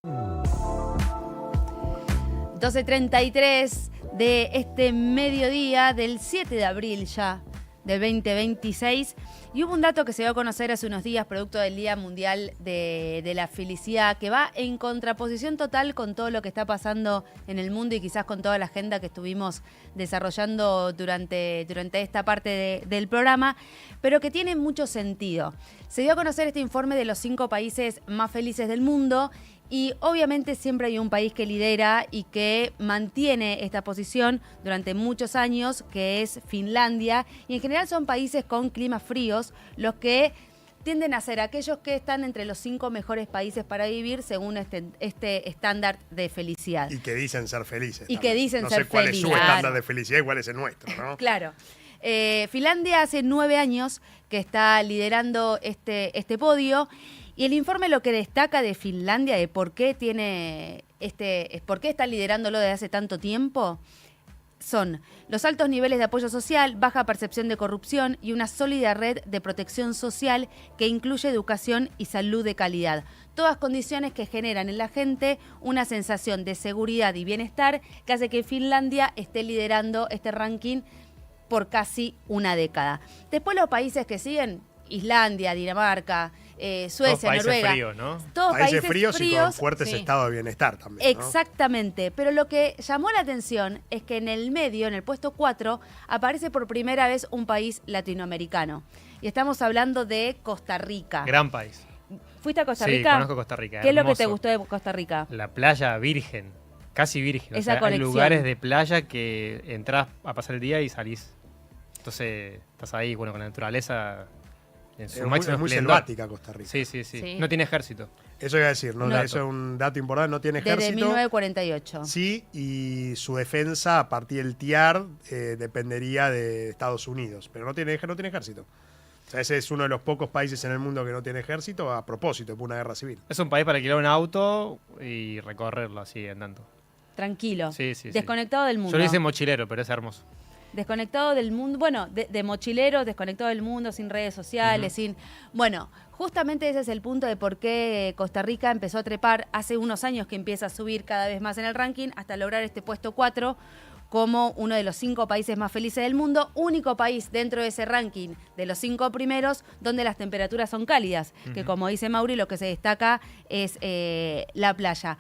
12:33 de este mediodía del 7 de abril ya del 2026. Y hubo un dato que se dio a conocer hace unos días, producto del Día Mundial de la Felicidad, que va en contraposición total con todo lo que está pasando en el mundo y quizás con toda la agenda que estuvimos desarrollando durante esta parte del programa, pero que tiene mucho sentido. Se dio a conocer este informe de los 5 países más felices del mundo. Y obviamente siempre hay un país que lidera y que mantiene esta posición durante muchos años, que es Finlandia. Y en general son países con climas fríos, los que tienden a ser aquellos que están entre los 5 mejores países para vivir según este estándar de felicidad. Y que dicen ser felices. Y que dicen ser felices. No sé cuál es su estándar de felicidad y cuál es el nuestro, ¿no? Claro. Finlandia hace 9 años que está liderando este podio. Y el informe lo que destaca de Finlandia, de por qué está liderándolo desde hace tanto tiempo, son los altos niveles de apoyo social, baja percepción de corrupción y una sólida red de protección social que incluye educación y salud de calidad. Todas condiciones que generan en la gente una sensación de seguridad y bienestar que hace que Finlandia esté liderando este ranking por casi una década. Después los países que siguen, Islandia, Dinamarca, Suecia, Noruega. Fríos, ¿no? Todos países fríos y con fuertes estados de bienestar también, ¿no? Exactamente, pero lo que llamó la atención es que en el medio, en el puesto 4, aparece por primera vez un país latinoamericano. Y estamos hablando de Costa Rica. Gran país. ¿Fuiste a Costa Rica? Sí, conozco Costa Rica. ¿Qué es lo que te gustó de Costa Rica? La playa virgen, casi virgen. Esa hay conexión. lugares de playa que entras a pasar el día y salís. Entonces estás ahí, bueno, con la naturaleza en su máximo Es muy esplendor. selvática Costa Rica. Sí. No tiene ejército. Eso iba a decir, ¿no? Un dato. Eso es un dato importante, no tiene ejército. Desde 1948. Sí, y su defensa a partir del TIAR dependería de Estados Unidos, pero no tiene ejército. O sea, ese es uno de los pocos países en el mundo que no tiene ejército a propósito de una guerra civil. Es un país para alquilar un auto y recorrerlo así andando. Tranquilo. Sí. Desconectado del mundo. Yo le hice mochilero, pero es hermoso. Desconectado del mundo, bueno, de mochilero, desconectado del mundo, sin redes sociales, sin... Bueno, justamente ese es el punto de por qué Costa Rica empezó a trepar hace unos años que empieza a subir cada vez más en el ranking hasta lograr este puesto 4 como uno de los 5 países más felices del mundo, único país dentro de ese ranking de los 5 primeros donde las temperaturas son cálidas, que como dice Mauri, lo que se destaca es la playa.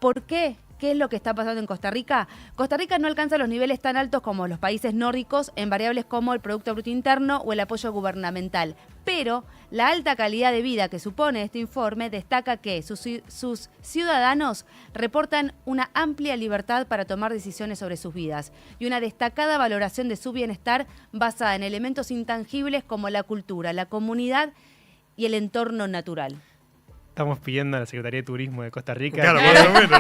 ¿Por qué? ¿Qué es lo que está pasando en Costa Rica? Costa Rica no alcanza los niveles tan altos como los países nórdicos en variables como el Producto Bruto Interno o el apoyo gubernamental. Pero la alta calidad de vida que supone este informe destaca que sus ciudadanos reportan una amplia libertad para tomar decisiones sobre sus vidas y una destacada valoración de su bienestar basada en elementos intangibles como la cultura, la comunidad y el entorno natural. Estamos pidiendo a la Secretaría de Turismo de Costa Rica Claro, por lo menos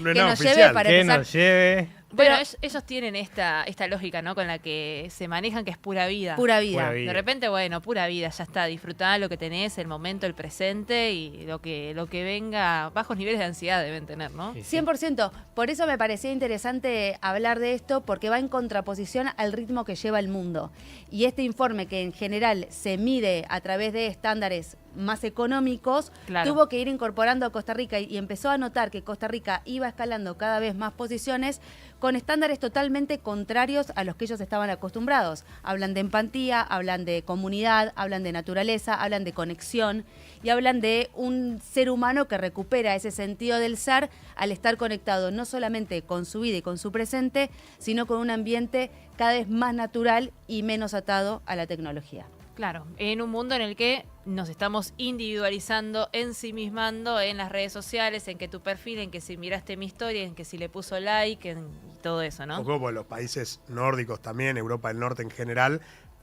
no es Que nada nos lleve oficial. para que empezar. nos lleve. Bueno, Pero- ellos tienen esta lógica, ¿no? Con la que se manejan, que es pura vida. Pura vida. Pura vida. De repente, bueno, pura vida, ya está. Disfrutá lo que tenés, el momento, el presente y lo que venga. Bajos niveles de ansiedad deben tener, ¿no? Sí. 100%. Por eso me parecía interesante hablar de esto, porque va en contraposición al ritmo que lleva el mundo. Y este informe, que en general se mide a través de estándares más económicos, Claro. tuvo que ir incorporando a Costa Rica y empezó a notar que Costa Rica iba escalando cada vez más posiciones con estándares totalmente contrarios a los que ellos estaban acostumbrados. Hablan de empatía, hablan de comunidad, hablan de naturaleza, hablan de conexión y hablan de un ser humano que recupera ese sentido del ser al estar conectado no solamente con su vida y con su presente, sino con un ambiente cada vez más natural y menos atado a la tecnología. Claro, en un mundo en el que nos estamos individualizando, ensimismando en las redes sociales, en que tu perfil, en que si miraste mi historia, en que si le puso like, en todo eso, ¿no? Como los países nórdicos también, Europa del Norte en general,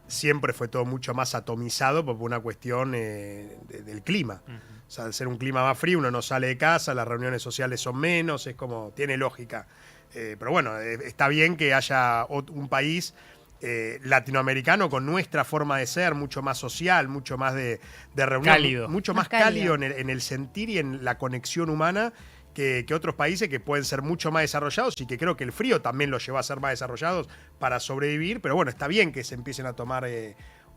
siempre fue todo mucho más atomizado por una cuestión del clima. O sea, al ser un clima más frío, uno no sale de casa, las reuniones sociales son menos, es como, tiene lógica. Pero bueno, está bien que haya un país latinoamericano con nuestra forma de ser, mucho más social, mucho más de reunión, Cálido. mucho Más más cálido cálido. en el sentir y en la conexión humana que otros países que pueden ser mucho más desarrollados y que creo que el frío también los lleva a ser más desarrollados para sobrevivir, pero bueno, está bien que se empiecen a tomar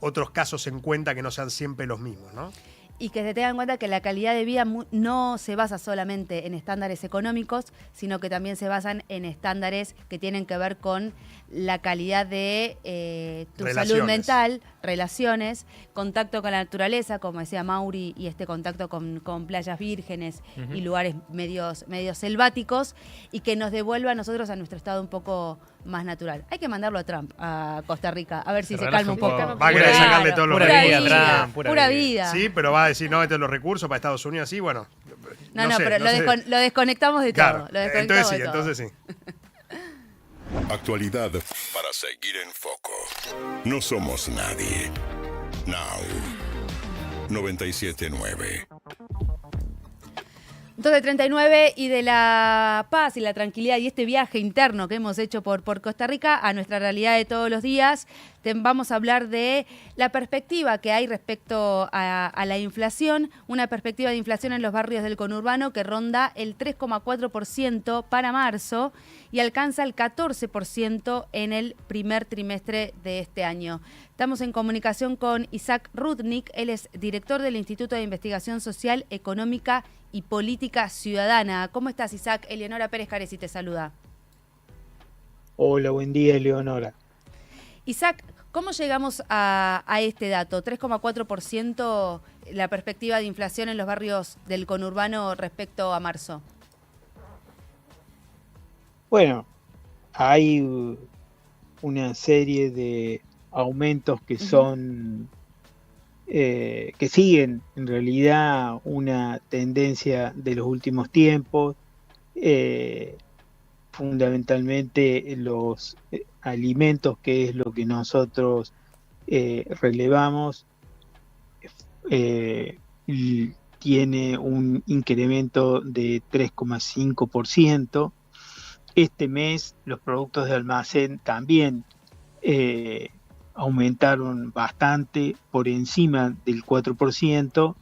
otros casos en cuenta que no sean siempre los mismos, ¿no? y que se tenga en cuenta que la calidad de vida no se basa solamente en estándares económicos, sino que también se basan en estándares que tienen que ver con la calidad de tu salud mental, relaciones, contacto con la naturaleza, como decía Mauri, y este contacto con playas vírgenes y lugares medios selváticos, y que nos devuelva a nosotros a nuestro estado un poco más natural. Hay que mandarlo a Trump, a Costa Rica, a ver si se calma un poco. Va a querer sacarle todos los pura vida, recursos. Trump, Pura vida. Sí, pero va a decir, no, estos los recursos para Estados Unidos, sí, bueno. No, sé, pero no sé. lo desconectamos de Claro, todo. Lo desconectamos entonces sí, de todo. entonces sí. Actualidad para seguir en foco. No somos nadie. Now. 97.9. 2:39 y de la paz y la tranquilidad y este viaje interno que hemos hecho por Costa Rica a nuestra realidad de todos los días, vamos a hablar de la perspectiva que hay respecto a la inflación, una perspectiva de inflación en los barrios del conurbano que ronda el 3,4% para marzo y alcanza el 14% en el primer trimestre de este año. Estamos en comunicación con Isaac Rudnick, él es director del Instituto de Investigación Social, Económica y Política Ciudadana. ¿Cómo estás, Isaac? Eleonora Pérez Caresi te saluda. Hola, buen día, Eleonora. Isaac, ¿cómo llegamos a este dato? 3,4% la perspectiva de inflación en los barrios del conurbano respecto a marzo. Bueno, hay una serie de aumentos que son que siguen en realidad una tendencia de los últimos tiempos, fundamentalmente los alimentos, que es lo que nosotros relevamos, tiene un incremento de 3,5%. Este mes los productos de almacén también aumentaron bastante, por encima del 4%,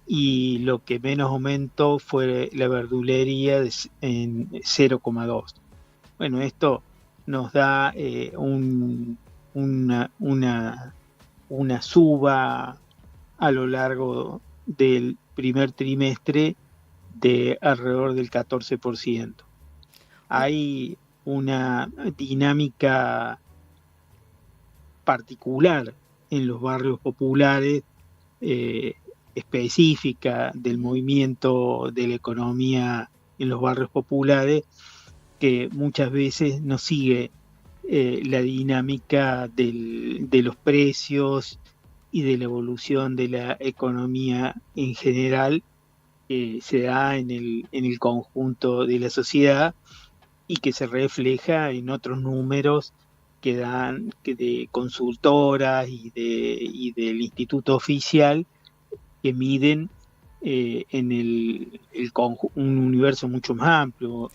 y lo que menos aumentó fue la verdulería en 0,2%. Bueno, esto nos da una suba a lo largo del primer trimestre de alrededor del 14%. Hay una dinámica particular en los barrios populares, específica del movimiento de la economía en los barrios populares, que muchas veces no sigue la dinámica de los precios y de la evolución de la economía en general, que se da en el conjunto de la sociedad y que se refleja en otros números que dan de consultoras y del instituto oficial, que miden en un universo mucho más amplio,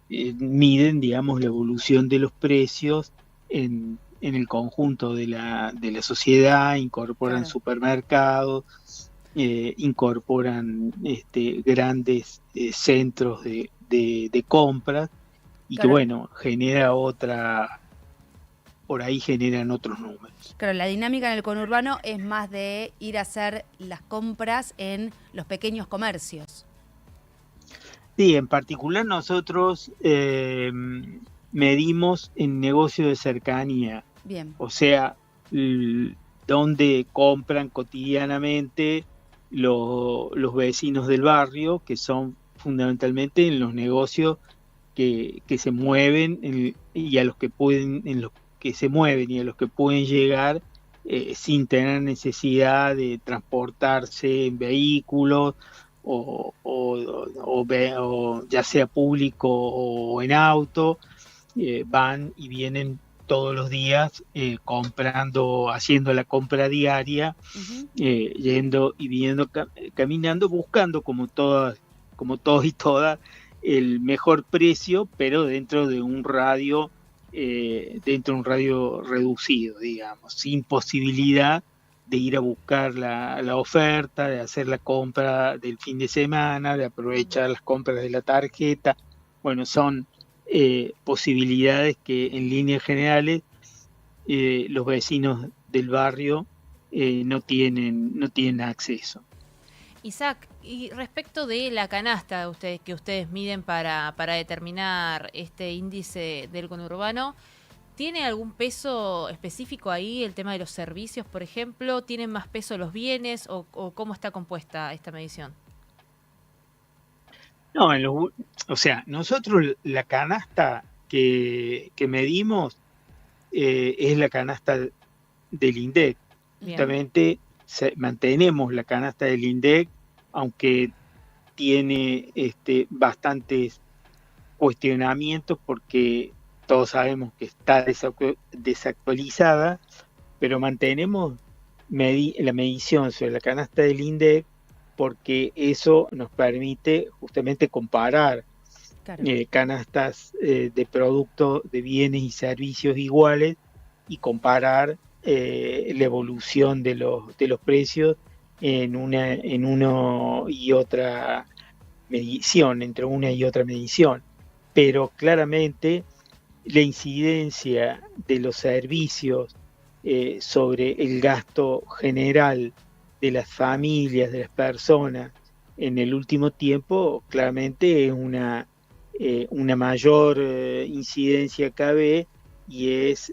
miden, digamos, la evolución de los precios en el conjunto de la sociedad, incorporan Claro. supermercados, incorporan grandes centros de compras, y Claro. que bueno, por ahí generan otros números. Claro, la dinámica en el conurbano es más de ir a hacer las compras en los pequeños comercios. Sí, en particular nosotros medimos en negocio de cercanía, Bien. o sea, donde compran cotidianamente los vecinos del barrio, que son fundamentalmente en los negocios que se mueven y a los que pueden, en los que se mueven y a los que pueden llegar sin tener necesidad de transportarse en vehículos o ya sea público o en auto, van y vienen todos los días comprando, haciendo la compra diaria, Uh-huh. yendo y viniendo, caminando, buscando como todos y todas el mejor precio, pero dentro de un radio reducido, digamos, sin posibilidad de ir a buscar la oferta, de hacer la compra del fin de semana, de aprovechar las compras de la tarjeta. Bueno, son posibilidades que en líneas generales los vecinos del barrio no tienen acceso. Isaac, y respecto de la canasta que ustedes miden para determinar este índice del conurbano, ¿tiene algún peso específico ahí el tema de los servicios, por ejemplo? ¿Tienen más peso los bienes o cómo está compuesta esta medición? No, o sea, nosotros la canasta que medimos es la canasta del INDEC. Bien. Justamente mantenemos la canasta del INDEC, aunque tiene bastantes cuestionamientos porque todos sabemos que está desactualizada, pero mantenemos la medición sobre la canasta del INDEC porque eso nos permite justamente comparar Claro. canastas de productos, de bienes y servicios iguales y comparar la evolución de los precios en una y otra medición, entre una y otra medición. Pero claramente la incidencia de los servicios sobre el gasto general de las familias, de las personas en el último tiempo, claramente es una mayor incidencia cabe y es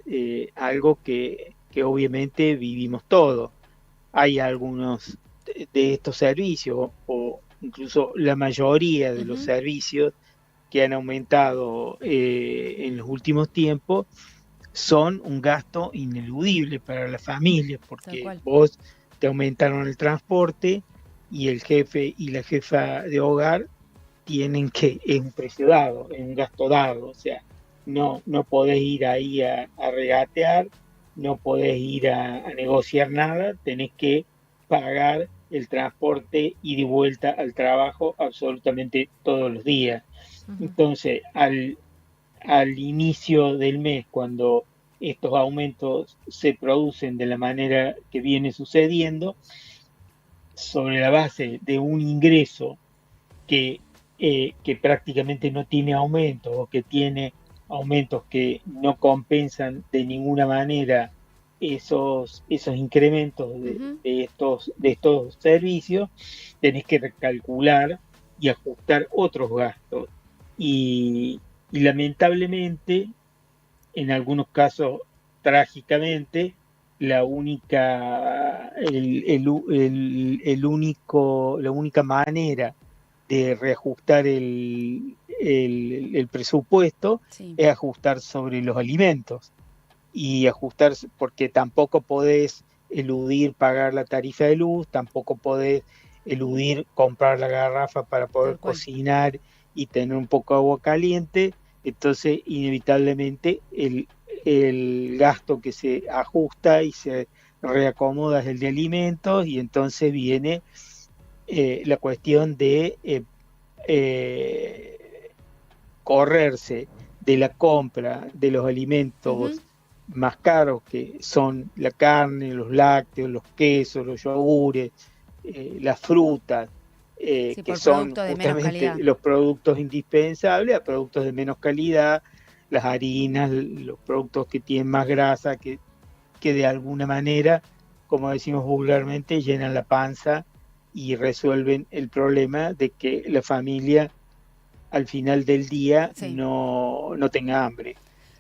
algo que obviamente vivimos todos. Hay algunos de estos servicios o incluso la mayoría de los servicios que han aumentado en los últimos tiempos son un gasto ineludible para las familias porque vos te aumentaron el transporte y el jefe y la jefa de hogar tienen que, es un precio dado, es un gasto dado, o sea, no podés ir ahí a regatear, no podés ir a negociar nada, tenés que pagar el transporte y de vuelta al trabajo absolutamente todos los días. Entonces, al inicio del mes, cuando estos aumentos se producen de la manera que viene sucediendo, sobre la base de un ingreso que prácticamente no tiene aumentos o que tiene aumentos que no compensan de ninguna manera esos incrementos de estos servicios, tenés que recalcular y ajustar otros gastos. Y lamentablemente, en algunos casos trágicamente, la única manera de reajustar el presupuesto es ajustar sobre los alimentos y ajustar porque tampoco podés eludir pagar la tarifa de luz, tampoco podés eludir comprar la garrafa para poder cocinar y tener un poco de agua caliente. Entonces inevitablemente el gasto que se ajusta y se reacomoda es el de alimentos y entonces viene la cuestión de correrse de la compra de los alimentos más caros, que son la carne, los lácteos, los quesos, los yogures, las frutas, que son justamente los productos indispensables, a productos de menos calidad, las harinas, los productos que tienen más grasa, que de alguna manera, como decimos vulgarmente, llenan la panza y resuelven el problema de que la familia al final del día no tenga hambre.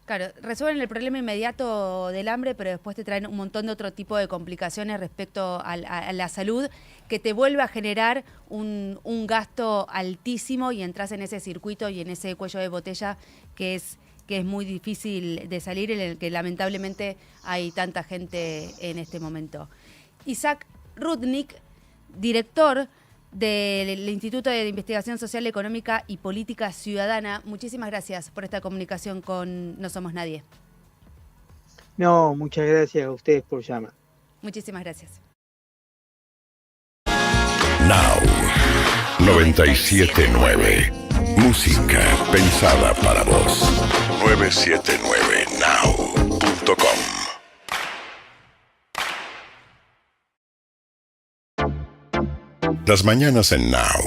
Claro, resuelven el problema inmediato del hambre, pero después te traen un montón de otro tipo de complicaciones respecto a la salud, que te vuelve a generar un gasto altísimo y entras en ese circuito y en ese cuello de botella que es muy difícil de salir, en el que lamentablemente hay tanta gente en este momento. Isaac Rudnick, director del Instituto de Investigación Social, Económica y Política Ciudadana. Muchísimas gracias por esta comunicación con No Somos Nadie. No, muchas gracias a ustedes por llamar. Muchísimas gracias. Now 979. Música pensada para vos. 979now.com. Las mañanas en Now